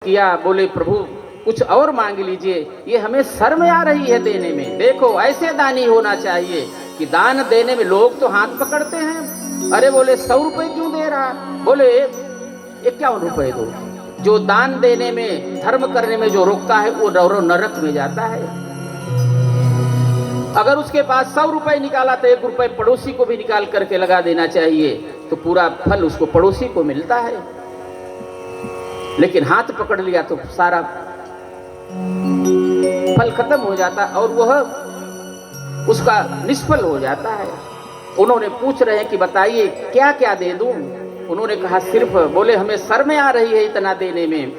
किया, बोले प्रभु कुछ और मांग लीजिए, ये हमें शर्म आ रही है देने में। देखो ऐसे दानी होना चाहिए कि दान देने में लोग तो हाथ पकड़ते हैं। अरे बोले 100 रुपए क्यों दे रहा? बोले 51 रुपए दो। जो दान देने में, धर्म करने में जो रोकता है वो नरक में जाता है। अगर उसके पास 100 रुपए निकाला तो 1 रुपए पड़ोसी को भी निकाल करके लगा देना चाहिए, तो पूरा फल उसको पड़ोसी को मिलता है। लेकिन हाथ पकड़ लिया तो सारा फल खत्म हो जाता और वह उसका निष्फल हो जाता है। उन्होंने पूछ रहे हैं कि बताइए क्या क्या दे दूं? उन्होंने कहा सिर्फ, बोले हमें शर्म आ रही है इतना देने में,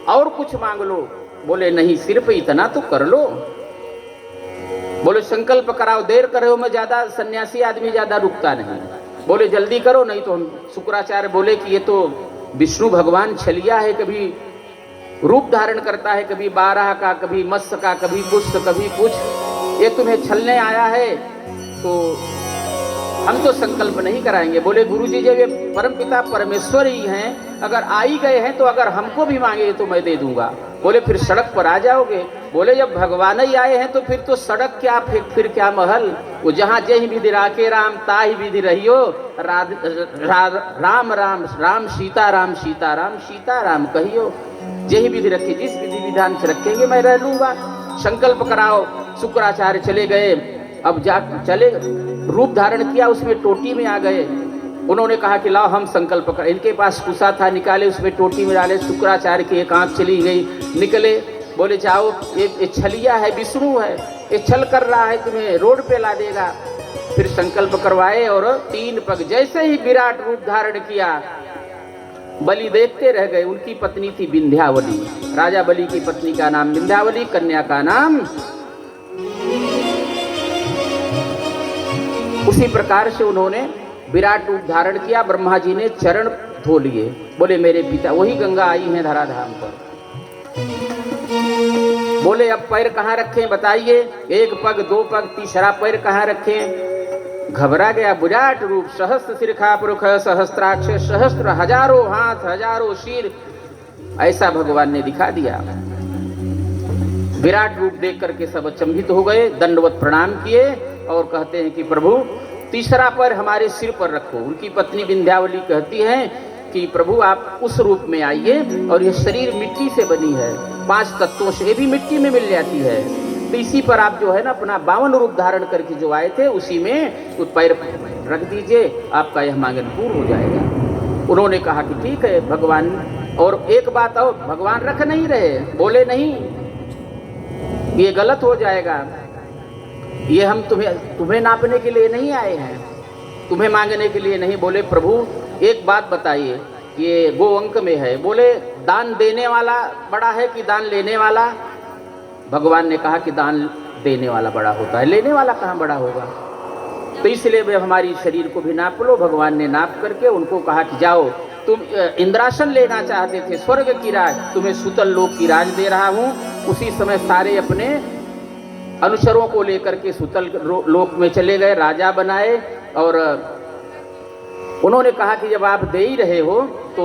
और कुछ मांग लो। बोले नहीं, सिर्फ इतना तो कर लो। बोले संकल्प कराओ, देर कर रहे हो। मैं ज्यादा सन्यासी आदमी ज्यादा रुकता नहीं। बोले जल्दी करो, नहीं तो हम। शुक्राचार्य बोले कि ये तो विष्णु भगवान छलिया है, कभी रूप धारण करता है, कभी बारह का, कभी मत्स्य का, कभी कुछ, कभी कुछ। ये तुम्हें छलने आया है तो हम तो संकल्प नहीं कराएंगे। बोले गुरुजी जब ये परमपिता परमेश्वर ही हैं, अगर आ ही गए हैं तो अगर हमको भी मांगे तो मैं दे दूंगा। बोले फिर सड़क पर आ जाओगे? बोले जब भगवान ही आए हैं तो फिर तो सड़क क्या, फिर क्या महल। वो जहाँ जय विधि राखे राम, ताहि विधि रहियो। राम राम राम सीता राम, सीता राम सीता राम कहियो। जय विधि रखे, जिस विधि विधान से रखेंगे मैं रह लूंगा। संकल्प कराओ। शुक्राचार्य चले गए। अब जा चले, रूप धारण किया, उसमें टोटी में आ गए। उन्होंने कहा कि लाओ हम संकल्प कर। इनके पास कुसा था, निकाले, उसमें टोटी में डाले। शुक्राचार्य की एक आंख चली गई, निकले। बोले जाओ, ये छलिया है, विष्णु है, ये छल कर रहा है, तुम्हें रोड पे ला देगा। फिर संकल्प करवाए और 3 पग जैसे ही विराट रूप धारण किया, बलि देखते रह गए। उनकी पत्नी थी विंध्यावली। राजा बलि की पत्नी का नाम विंध्यावली, कन्या का नाम। उसी प्रकार से उन्होंने विराट रूप धारण किया। ब्रह्मा जी ने चरण धो लिए। बोले मेरे पिता, वही गंगा आई है धराधाम पर। बोले अब पैर कहाँ रखें बताइए? 1 पग, 2 पग, तीसरा पैर कहाँ रखें? घबरा गया। विराट रूप, सहस्त्र शिरखा पुरुष, सहस्त्राक्ष, सहस्त्र, हजारों हाथ, हजारों सिर, ऐसा भगवान ने दिखा दिया। विराट रूप देख करके सब अचंभित हो गए, दंडवत प्रणाम किए और कहते हैं कि प्रभु तीसरा पैर हमारे सिर पर रखो। उनकी पत्नी विंध्यावली कहती है कि प्रभु आप उस रूप में आइए, और यह शरीर मिट्टी से बनी है, 5 तत्वों से, ये भी मिट्टी में मिल जाती है, तो इसी पर आप जो है ना अपना 52 रूप धारण करके जो आए थे उसी में तो पैर रख दीजिए, आपका यह मांगन पूर्ण हो जाएगा। उन्होंने कहा कि ठीक है भगवान। और एक बात और, भगवान रख नहीं रहे। बोले नहीं, ये गलत हो जाएगा, ये हम तुम्हें नापने के लिए नहीं आए हैं, तुम्हें मांगने के लिए नहीं। बोले प्रभु एक बात बताइए, ये गो अंक में है। बोले दान देने वाला बड़ा है कि दान लेने वाला? भगवान ने कहा कि दान देने वाला बड़ा होता है, लेने वाला कहाँ बड़ा होगा। तो इसलिए हमारी शरीर को भी नाप लो। भगवान ने नाप करके उनको कहा कि जाओ, तुम इंद्रासन लेना चाहते थे, स्वर्ग की राज, तुम्हें सुतल लोक की राज दे रहा हूँ। उसी समय सारे अपने अनुचरों को लेकर के सुतल लोक में चले गए, राजा बनाए। और उन्होंने कहा कि जब आप दे ही रहे हो तो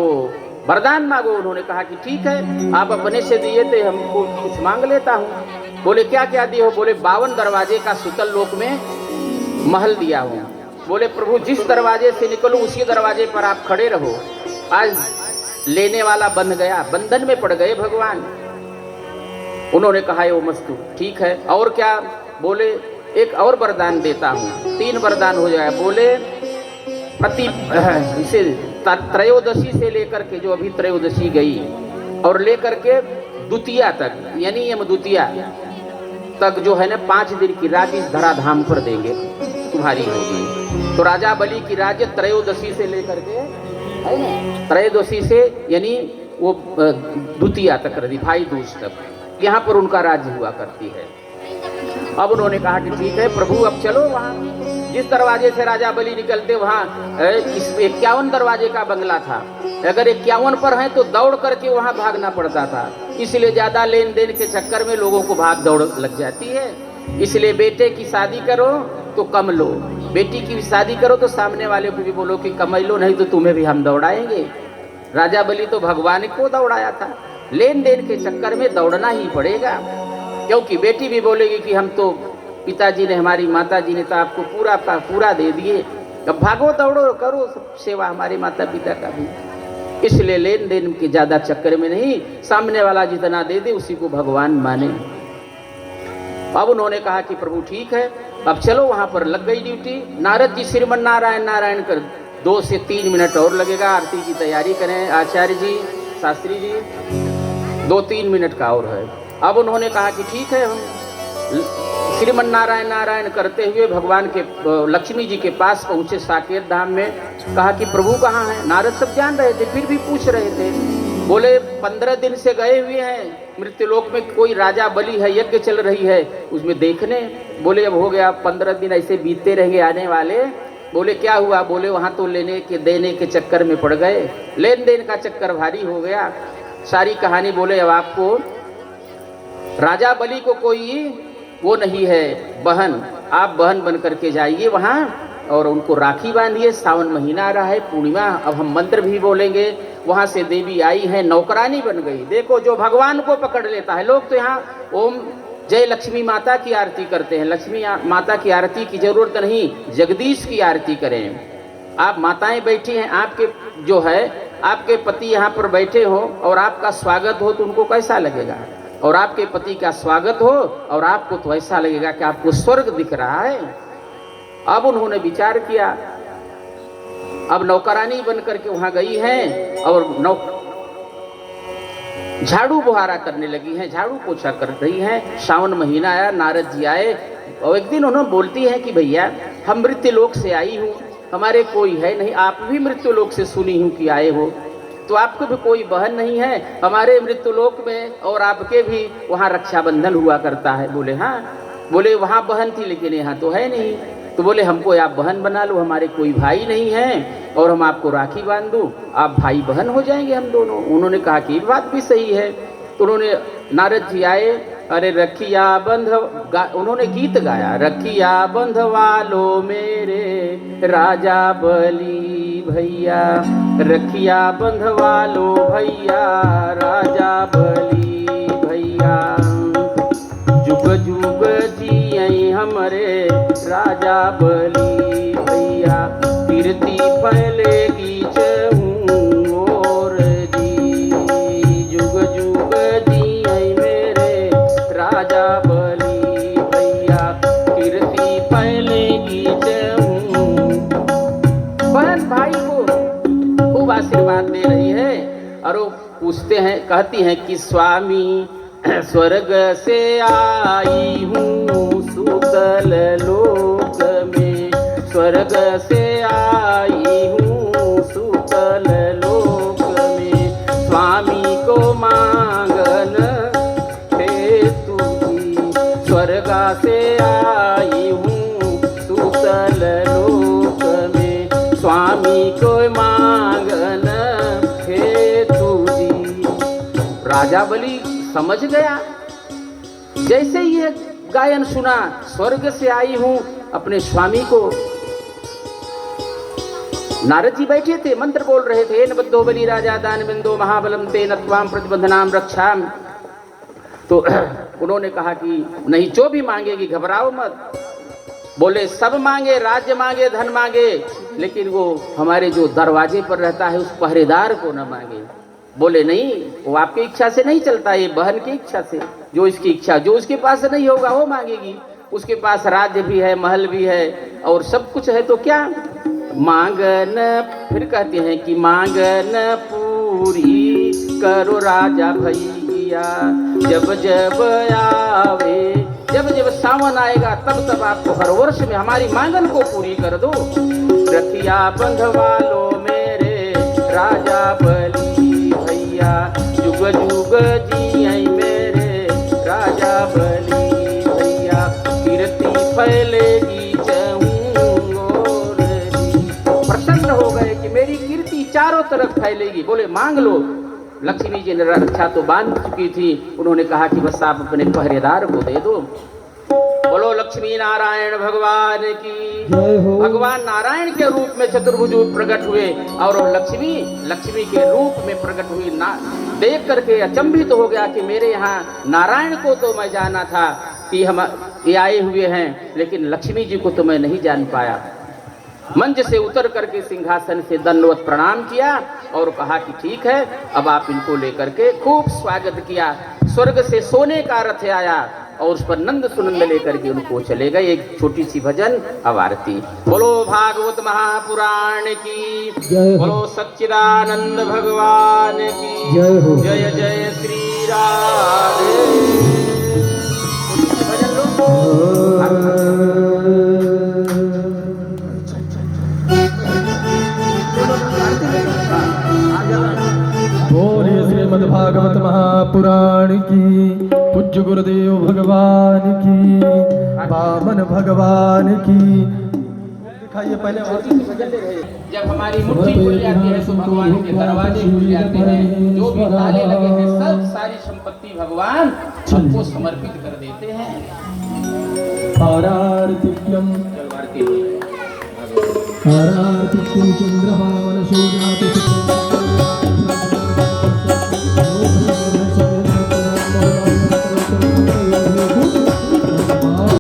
वरदान मांगो। उन्होंने कहा कि ठीक है, आप अपने से दिए थे, हमको कुछ मांग लेता हूँ। बोले क्या क्या दिए हो? बोले 52 दरवाजे का सुतल लोक में महल दिया हूँ। बोले प्रभु जिस दरवाजे से निकलो उसी दरवाजे पर आप खड़े रहो। आज लेने वाला बन गया, बंधन में पड़ गए भगवान। उन्होंने कहा वो मस्तु ठीक है, और क्या? बोले एक और वरदान देता हूँ, 3 वरदान हो जाए। बोले प्रति इसे त्रयोदशी से लेकर के, जो अभी त्रयोदशी गई, और लेकर के द्वितीया तक, यानी यम द्वितीया तक जो है ना 5 दिन की राज इस धराधाम पर देंगे, तुम्हारी होगी। तो राजा बलि की राज्य त्रयोदशी से लेकर के, है ना, त्रयोदशी से यानी वो द्वितीया तक रही, भाई दूज तक, यहाँ पर उनका राज्य हुआ करती है। अब उन्होंने कहा कि ठीक है प्रभु, अब चलो वहाँ जिस दरवाजे से राजा बलि निकलते, वहाँ 51 दरवाजे का बंगला था। अगर 51 पर है तो दौड़ करके वहाँ भागना पड़ता था, इसलिए ज्यादा लेन देन के चक्कर में लोगों को भाग दौड़ लग जाती है। इसलिए बेटे की शादी करो तो कम लो, बेटी की शादी करो तो सामने वाले को भी बोलो कि कम लो, नहीं तो तुम्हें भी हम दौड़ाएंगे। राजा बलि तो भगवान को दौड़ाया था। लेन देन के चक्कर में दौड़ना ही पड़ेगा, क्योंकि बेटी भी बोलेगी कि हम तो पिताजी ने, हमारी माता जी ने तो आपको पूरा का पूरा दे दिए, अब भागो दौड़ो करो सब सेवा हमारे माता पिता का भी। इसलिए लेन देन के ज्यादा चक्कर में नहीं, सामने वाला जितना दे दे उसी को भगवान माने। अब उन्होंने कहा कि प्रभु ठीक है, अब चलो। वहां पर लग गई ड्यूटी। नारद जी श्रीमन नारायण नारायण कर 2 से 3 मिनट और लगेगा, आरती की तैयारी करें आचार्य जी, शास्त्री जी, 2-3 मिनट का और है। अब उन्होंने कहा कि ठीक है, हम श्रीमन नारायण नारायण करते हुए भगवान के लक्ष्मी जी के पास पहुंचे साकेत धाम में। कहा कि प्रभु कहाँ हैं? नारद सब जान रहे थे, फिर भी पूछ रहे थे। बोले 15 दिन से गए हुए हैं मृत्युलोक में, कोई राजा बलि है, यज्ञ चल रही है उसमें देखने। बोले अब हो गया 15 दिन ऐसे बीतते रहेंगे आने वाले। बोले क्या हुआ? बोले वहां तो लेने के देने के चक्कर में पड़ गए, लेन देन का चक्कर भारी हो गया। सारी कहानी बोले अब आपको राजा बलि को कोई वो नहीं है बहन, आप बहन बन करके जाइए वहां और उनको राखी बांधिए। सावन महीना आ रहा है, पूर्णिमा, अब हम मंत्र भी बोलेंगे। वहां से देवी आई है, नौकरानी बन गई। देखो जो भगवान को पकड़ लेता है। लोग तो यहाँ ओम जय लक्ष्मी माता की आरती करते हैं, लक्ष्मी माता की आरती की जरूरत नहीं, जगदीश की आरती करें। आप माताएं बैठी हैं, आपके जो है आपके पति यहाँ पर बैठे हो और आपका स्वागत हो तो उनको कैसा लगेगा? और आपके पति का स्वागत हो और आपको तो ऐसा लगेगा कि आपको स्वर्ग दिख रहा है। अब उन्होंने विचार किया, अब नौकरानी बन करके वहां गई हैं और झाड़ू बुहारा करने लगी हैं, झाड़ू पोछा कर रही हैं। सावन महीना आया, नारद जी आए और एक दिन उन्होंने बोलती हैं कि भैया हम मृत्युलोक से आई हूँ, हमारे कोई है नहीं, आप भी मृत्युलोक से सुनी हूँ कि आए हो, तो आपको भी कोई बहन नहीं है? हमारे मृत्युलोक में और आपके भी वहाँ रक्षाबंधन हुआ करता है। बोले हाँ। बोले वहाँ बहन थी लेकिन यहाँ तो है नहीं। तो बोले हमको आप बहन बना लो, हमारे कोई भाई नहीं है और हम आपको राखी बांध दूँ, आप भाई बहन हो जाएंगे हम दोनों। उन्होंने कहा कि बात भी सही है। तो उन्होंने नारद जी आए, अरे रखिया बंध, उन्होंने गीत गाया, रखिया बंधवा लो मेरे राजा बलि भैया, रखिया बंधवा लो भैया राजा बलि भैया, जुग जुग जिये हमरे राजा बलि भैया, कीर्ति फैलेगी चहु और जी, जुग जुग जिये मेरे राजा बलि भैया, कीर्ति फैलेगी चहु। बहन भाई को खूब आशीर्वाद दे रही है और वो पूछते हैं, कहती हैं कि स्वामी स्वर्ग से आई हूँ सुतल लोक में, स्वर्ग से आई हूँ सुतल लोक में, स्वामी को मांगन हेतु की, स्वर्ग से आई हूँ सुतल लोक में, स्वामी को मांगन हेतु जी। राजा बलि समझ गया, जैसे ये गायन सुना, स्वर्ग से आई हूं अपने स्वामी को। नारद जी बैठे थे, मंत्र बोल रहे थे, न बद्धो बलि राजा दान बिंदो महाबलम ते नत्वाम प्रतिबंधनाम रक्षाम। तो उन्होंने कहा कि नहीं, जो भी मांगेगी घबराओ मत। बोले सब मांगे, राज्य मांगे, धन मांगे, लेकिन वो हमारे जो दरवाजे पर रहता है उस पहरेदार को न मांगे। बोले नहीं, वो आपकी इच्छा से नहीं चलता, ये बहन की इच्छा से, जो इसकी इच्छा, जो उसके पास नहीं होगा वो मांगेगी। उसके पास राज्य भी है, महल भी है और सब कुछ है, तो क्या मांगन। फिर कहते हैं कि मांगन पूरी करो राजा भैया, जब जब आवे, जब जब सावन आएगा तब तब आपको हर वर्ष में हमारी मांगन को पूरी कर दो। रखिया बंधवा लो मेरे राजा बलि भैया, जुग जुग जिये मेरे राजा बलि भैया, कीर्ति फैलेगी चहु और जी। प्रसन्न हो गए कि मेरी कीर्ति चारों तरफ फैलेगी। बोले मांग लो। लक्ष्मी जी ने रक्षा तो बांध चुकी थी, उन्होंने कहा कि बस आप अपने पहरेदार को दे दो। बोलो लक्ष्मी नारायण भगवान की। भगवान नारायण के रूप में चतुर्भुज प्रकट हुए और लक्ष्मी के रूप में प्रकट हुई। देख करके अचंभित हो गया कि मेरे यहाँ नारायण को तो मैं जाना था कि हम ये आए हुए हैं, लेकिन लक्ष्मी जी को तो मैं नहीं जान पाया। मंच से उतर करके सिंहासन से दंडवत प्रणाम किया और कहा कि ठीक है, अब आप इनको लेकर के खूब स्वागत किया। स्वर्ग से सोने का रथ आया और उस पर नंद सुनंद लेकर के उनको चले गए। एक छोटी सी भजन अब आरती। बोलो भागवत महापुराण की, बोलो सच्चिदानंद भगवान की जय हो। जय जय श्री राधे। भजन लो। बोलिए श्रीमद् भागवत महापुराण की, पूज्य गुरुदेव भगवान की, वामन भगवान की। दिखाइए पहले। जब हमारी मुट्ठी खुल जाती है तो भगवान के दरवाजे खुल जाते हैं। जो भी ताले लगे हैं सब सारी संपत्ति भगवान सबको समर्पित कर देते हैं। आरार्तिक्यम चल आरती आरार्तिक्यम चंद्रमा